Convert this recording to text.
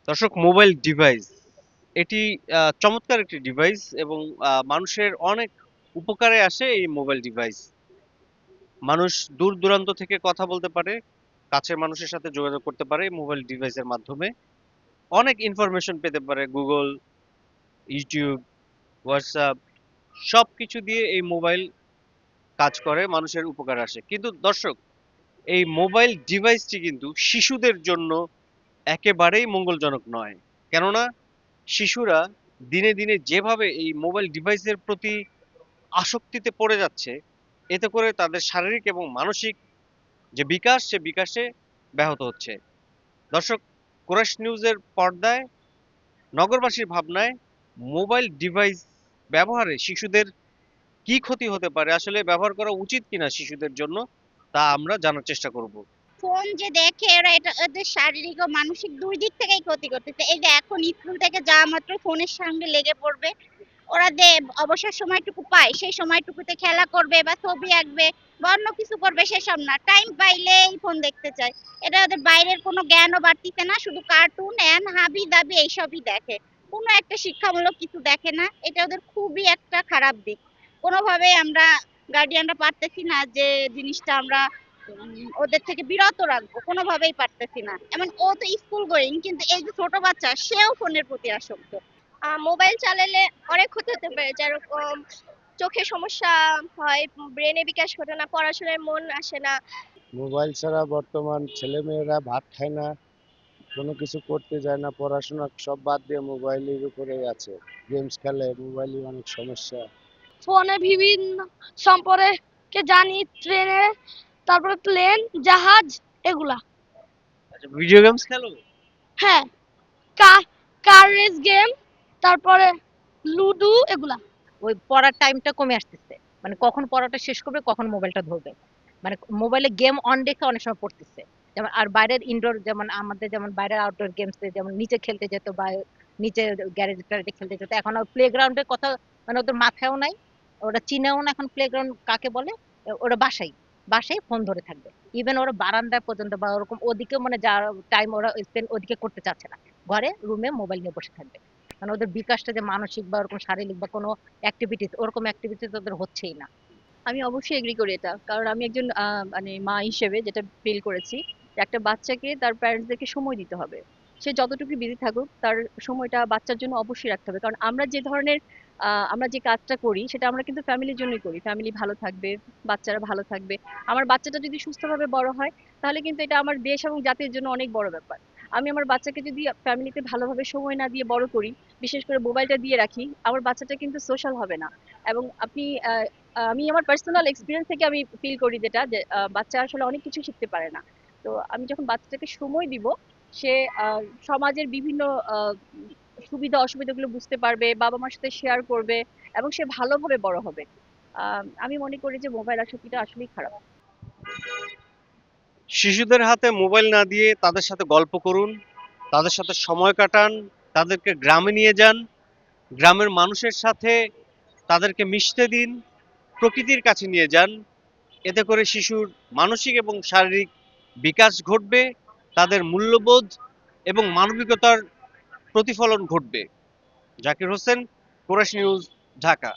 দর্শক, mobile device এটি চমৎকার একটি ডিভাইস এবং মানুষের অনেক উপকারে আসে এই মোবাইল ডিভাইস। মানুষ দূর দূরান্ত থেকে কথা বলতে পারে, কাছের মানুষের সাথে যোগাযোগ করতে পারে এই মোবাইল ডিভাইসের মাধ্যমে। অনেক ইনফরমেশন পেতে পারে গুগল, ইউটিউব, হোয়াটসঅ্যাপ সবকিছু দিয়ে এই মোবাইল কাজ করে, মানুষের উপকার আসে। কিন্তু দর্শক, এই মোবাইল ডিভাইসটি কিন্তু শিশুদের জন্য একেবারেই মঙ্গলজনক নয়। কেননা শিশুরা দিনে দিনে যেভাবে এই মোবাইল ডিভাইসের প্রতি আসক্তিতে পড়ে যাচ্ছে, এতে করে তাদের শারীরিক এবং মানসিক যে বিকাশ, সে বিকাশে ব্যাহত হচ্ছে। দর্শক, কোরাস নিউজের পর্দায় নগরবাসীর ভাবনায় মোবাইল ডিভাইস ব্যবহারে শিশুদের কি ক্ষতি হতে পারে, আসলে ব্যবহার করা উচিত কিনা শিশুদের জন্য, তা আমরা জানার চেষ্টা করব। ফোন যে দেখে ওরা এটা ওদের শারীরিক ও মানসিক দুই দিক থেকেই ক্ষতি করতেছে। এই যে এখন স্কুল থেকে যাওয়া মাত্র ফোনের সঙ্গে লেগে পড়বে। ওরা যে অবসর সময়টুকু পায় সেই সময়টুকুতে খেলা করবে বা ছবি আঁকবে বা অন্য কিছু করবে সেসব না, টাইম পাইলেই ফোন দেখতে চায়। এটা ওদের বাইরের কোনো জ্ঞানও বাড়তিছে না, শুধু কার্টুন এন্ড হাবি দাবি এইসবই দেখে, কোনো একটা শিক্ষামূলক কিছু দেখে না। এটা ওদের খুবই একটা খারাপ দিক। কোনোভাবেই আমরা গার্ডিয়ানরা পারতেছি না যে জিনিসটা আমরা ওদের থেকে বিরত রাখবো, কোনোভাবেই পারতেছি না। এমন ও তো স্কুল গোয়িং, কিন্তু এই যে ছোট বাচ্চা সেও ফোনের প্রতি আসক্ত। মোবাইল চালালে অনেক ক্ষতি হতে পারে, যেরকম চোখে সমস্যা হয়, ব্রেনে বিকাশ ঘটে না, পড়াশোনায় মন আসে না। মোবাইল ছাড়া বর্তমান ছেলেমেয়েরা ভাত খায় না, কোনো কিছু করতে যায় না, পড়াশোনা সব বাদ দিয়ে মোবাইলের উপরেই আছে। গেমস খেলে, মোবাইলে অনেক সমস্যা। ফোনে বিভিন্ন সম্পর্কে জানি, ট্রেনে, তারপরে প্লেন, জাহাজ, এগুলা। আচ্ছা, ভিডিও গেমস খেলো? হ্যাঁ, কার কার রেস গেম, তারপরে লুডো, এগুলা। ওই পড়ার টাইমটা কমে আসতেছে, মানে কখন পড়াটা শেষ করবে, কখন মোবাইলটা ধরবে, মানে মোবাইলে গেম অন রেখে অনেক সময় পড়তেছে। যেমন আর বাইরের ইনডোর, যেমন আমাদের যেমন বাইরের আউটডোর গেমস, যেমন নিচে খেলতে যেত বা নিচে গ্যারেজ ট্যারেজে খেলতে যেত, এখন আর প্লে গ্রাউন্ডের কথা মানে ওদের মাথায়ও নাই, ওরা চিনেও না এখন প্লে গ্রাউন্ড কাকে বলে। ওরা বাসায় বাসায় ফোন ধরে থাকবে। ইভেন ওরা বারান্দায় পর্যন্ত বা ওরকম ওদিকে মানে যা টাইম ওরা স্পেন্ড ওদিকে করতে চাচ্ছে না, ঘরে রুমে মোবাইল নিয়ে বসে থাকবে। মানে ওদের বিকাশটা যে মানসিক বা ওরকম শারীরিক বা কোনো অ্যাক্টিভিটিস, ওরকম অ্যাক্টিভিটিস ওদের হচ্ছেই না। আমি অবশ্যই এগ্রি করি এটা, কারণ আমি একজন মানে মা হিসেবে যেটা ফিল করেছি যে একটা বাচ্চাকে তার প্যারেন্টসদেরকে সময় দিতে হবে। সে যতটুকু বিজি থাকুক তার সময়টা বাচ্চার জন্য অবশ্যই রাখতে হবে, কারণ আমরা যে ধরনের আমরা যে কাজটা করি সেটা আমরা কিন্তু ফ্যামিলির জন্যই করি। ফ্যামিলি ভালো থাকবে, বাচ্চারা ভালো থাকবে। আমার বাচ্চাটা যদি সুস্থভাবে বড় হয় তাহলে কিন্তু এটা আমার দেশ এবং জাতির জন্য অনেক বড় ব্যাপার। আমি আমার বাচ্চাকে যদি ফ্যামিলিতে ভালোভাবে সময় না দিয়ে বড় করি, বিশেষ করে মোবাইলটা দিয়ে রাখি, আমার বাচ্চাটা কিন্তু সোশ্যাল হবে না। এবং আপনি আমি আমার পার্সোনাল এক্সপিরিয়েন্স থেকে আমি ফিল করি যেটা যে বাচ্চা আসলে অনেক কিছু শিখতে পারে না। তো আমি যখন বাচ্চাটাকে সময় দিব, সে সমাজের বিভিন্ন আহ, সুবিধা অসুবিধাগুলো বুঝতে পারবে, বাবা মার সাথে শেয়ার করবে এবং সে ভালোভাবে বড় হবে। আমি মনে করি যে মোবাইল আসক্তিটা আসলেই খারাপ। শিশুদের হাতে মোবাইল না দিয়ে তাদের সাথে গল্প করুন, তাদের সাথে সময় কাটান, তাদেরকে গ্রামে নিয়ে যান, গ্রামের মানুষের সাথে তাদেরকে মিশতে দিন, প্রকৃতির কাছে নিয়ে যান। এতে করে শিশুর মানসিক এবং শারীরিক বিকাশ ঘটবে, তাদের মূল্যবোধ এবং মানবিকতার প্রতিফলন ঘটবে। Zakir Hossain, chorus news, Dhaka.